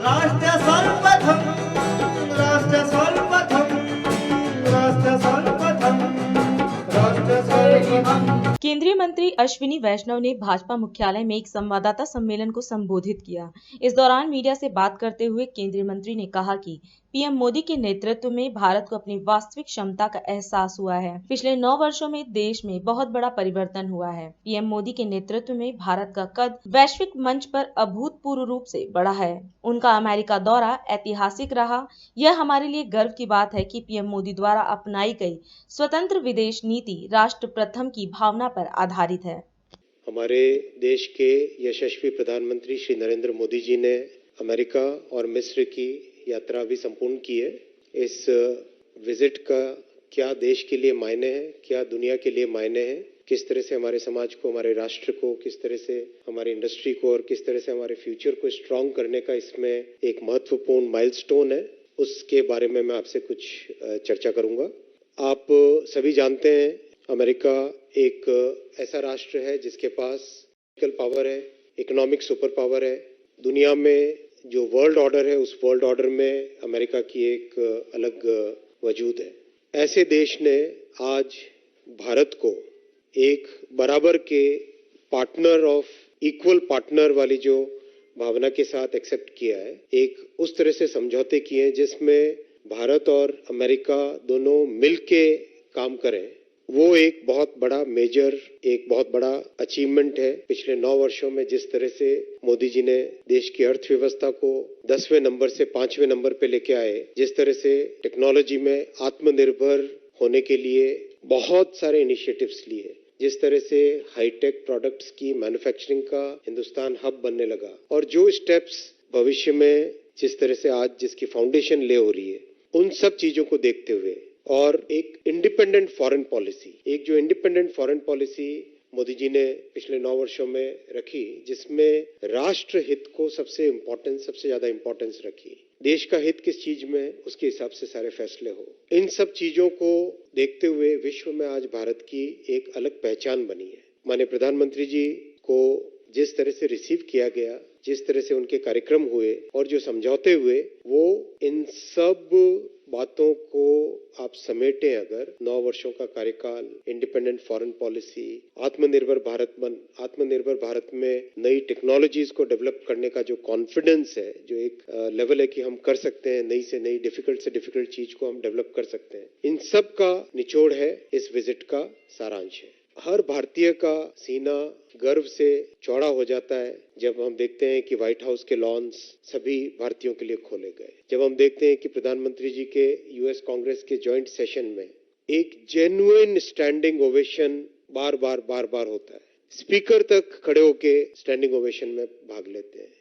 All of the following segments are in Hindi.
राष्ट्र सर्वप्रथम राष्ट्र सर्वप्रथम राष्ट्र सर्वप्रथम राष्ट्र सर्वप्रथम। केंद्रीय मंत्री अश्विनी वैष्णव ने भाजपा मुख्यालय में एक संवाददाता सम्मेलन को संबोधित किया। इस दौरान मीडिया से बात करते हुए केंद्रीय मंत्री ने कहा कि पीएम मोदी के नेतृत्व में भारत को अपनी वास्तविक क्षमता का एहसास हुआ है। पिछले 9 वर्षों में देश में बहुत बड़ा परिवर्तन हुआ है। पीएम मोदी के नेतृत्व में भारत का कद वैश्विक मंच पर अभूतपूर्व रूप से बढ़ा है। उनका अमेरिका दौरा ऐतिहासिक रहा। यह हमारे लिए गर्व की बात है कि पीएम मोदी द्वारा अपनाई गई स्वतंत्र विदेश नीति राष्ट्र प्रथम की भावना पर आधारित है। हमारे देश के यशस्वी प्रधानमंत्री श्री नरेंद्र मोदी जी ने अमेरिका और मिस्र की यात्रा भी संपूर्ण की है। इस विजिट का क्या देश के लिए मायने है, क्या दुनिया के लिए मायने है, किस तरह से हमारे समाज को, हमारे राष्ट्र को, किस तरह से हमारी इंडस्ट्री को और किस तरह से हमारे फ्यूचर को स्ट्रांग करने का इसमें एक महत्वपूर्ण माइलस्टोन है, उसके बारे में मैं आपसे कुछ चर्चा करूंगा। आप सभी जानते हैं अमेरिका एक ऐसा राष्ट्र है जिसके पास पॉलिटिकल पावर है, इकोनॉमिक सुपर पावर है। दुनिया में जो वर्ल्ड ऑर्डर है उस वर्ल्ड ऑर्डर में अमेरिका की एक अलग वजूद है। ऐसे देश ने आज भारत को एक बराबर के पार्टनर ऑफ इक्वल पार्टनर वाली जो भावना के साथ एक्सेप्ट किया है। एक उस तरह से समझौते किए हैं जिसमें भारत और अमेरिका दोनों मिलके काम करें। वो एक बहुत बड़ा मेजर, एक बहुत बड़ा अचीवमेंट है। पिछले 9 वर्षों में जिस तरह से मोदी जी ने देश की अर्थव्यवस्था को 10वें नंबर से 5वें नंबर पे लेके आए, जिस तरह से टेक्नोलॉजी में आत्मनिर्भर होने के लिए बहुत सारे इनिशिएटिव्स लिए, जिस तरह से हाईटेक प्रोडक्ट्स की मैन्युफैक्चरिंग का हिंदुस्तान हब बनने लगा, और जो स्टेप्स भविष्य में जिस तरह से आज जिसकी फाउंडेशन ले हो रही है, उन सब चीजों को देखते हुए और एक इंडिपेंडेंट फॉरेन पॉलिसी, एक जो independent foreign policy Modi ji ने पिछले 9 वर्षों में रखी, जिसमें राष्ट्र हित को सबसे ज्यादा इंपॉर्टेंस रखी। देश का हित किस चीज में, उसके हिसाब से सारे फैसले हो। इन सब चीजों को देखते हुए विश्व में आज भारत की एक अलग पहचान बनी है। माननीय प्रधानमंत्री जी को जिस तरह से रिसीव किया गया, जिस तरह से उनके कार्यक्रम हुए और जो समझौते हुए, वो इन सब बातों को आप समेटें अगर 9 वर्षों का कार्यकाल, इंडिपेंडेंट फॉरेन पॉलिसी, आत्मनिर्भर भारत में नई टेक्नोलॉजीज को डेवलप करने का जो कॉन्फिडेंस है, जो एक लेवल है कि हम कर सकते हैं, नई से नई, डिफिकल्ट से डिफिकल्ट चीज को हम डेवलप कर सकते हैं, इन सब का निचोड़ है इस विजिट का सारांश है। हर भारतीय का सीना गर्व से चौड़ा हो जाता है जब हम देखते हैं कि व्हाइट हाउस के लॉन्स सभी भारतीयों के लिए खोले गए, जब हम देखते हैं कि प्रधानमंत्री जी के यूएस कांग्रेस के जॉइंट सेशन में एक जेन्युइन स्टैंडिंग ओवेशन बार बार होता है। स्पीकर तक खड़े होके स्टैंडिंग ओवेशन में भाग लेते हैं।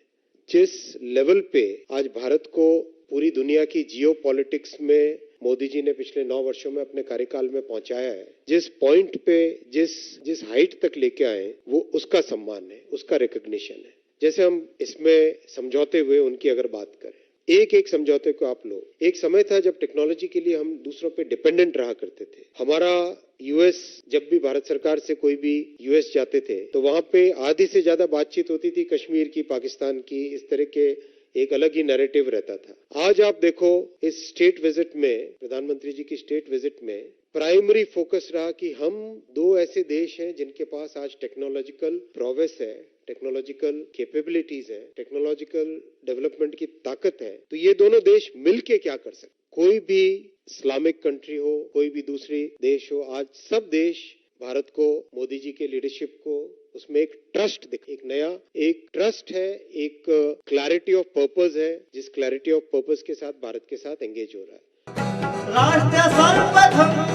जिस लेवल पे आज भारत को पूरी दुनिया की जियो पॉलिटिक्स में मोदी जी ने पिछले 9 वर्षों में अपने कार्यकाल में पहुंचाया है, जिस पॉइंट पे, जिस हाइट तक लेके आए, वो उसका सम्मान है, उसका रिकॉग्निशन है। जैसे हम इसमें समझौते हुए उनकी अगर बात करें, एक समझौते को आप लो। एक समय था जब टेक्नोलॉजी के लिए हम दूसरों पे डिपेंडेंट रहा करते थे। हमारा यूएस, जब भी भारत सरकार से कोई भी यूएस जाते थे तो वहां पे आधी से ज्यादा बातचीत होती थी कश्मीर की, पाकिस्तान की, इस तरह के एक अलग ही नैरेटिव रहता था। आज आप देखो इस स्टेट विजिट में, प्रधानमंत्री जी की स्टेट विजिट में प्राइमरी फोकस रहा कि हम 2 ऐसे देश हैं जिनके पास आज टेक्नोलॉजिकल प्रोग्रेस है, टेक्नोलॉजिकल कैपेबिलिटीज है, टेक्नोलॉजिकल डेवलपमेंट की ताकत है। तो ये दोनों देश मिलके क्या कर सकते। कोई भी इस्लामिक कंट्री हो, कोई भी दूसरी देश हो, आज सब देश भारत को, मोदी जी के लीडरशिप को, उसमें एक ट्रस्ट एक नया एक ट्रस्ट है, एक क्लैरिटी ऑफ पर्पस है, जिस क्लैरिटी ऑफ पर्पस के साथ भारत के साथ एंगेज हो रहा है। राष्ट्र सर्वप्रथम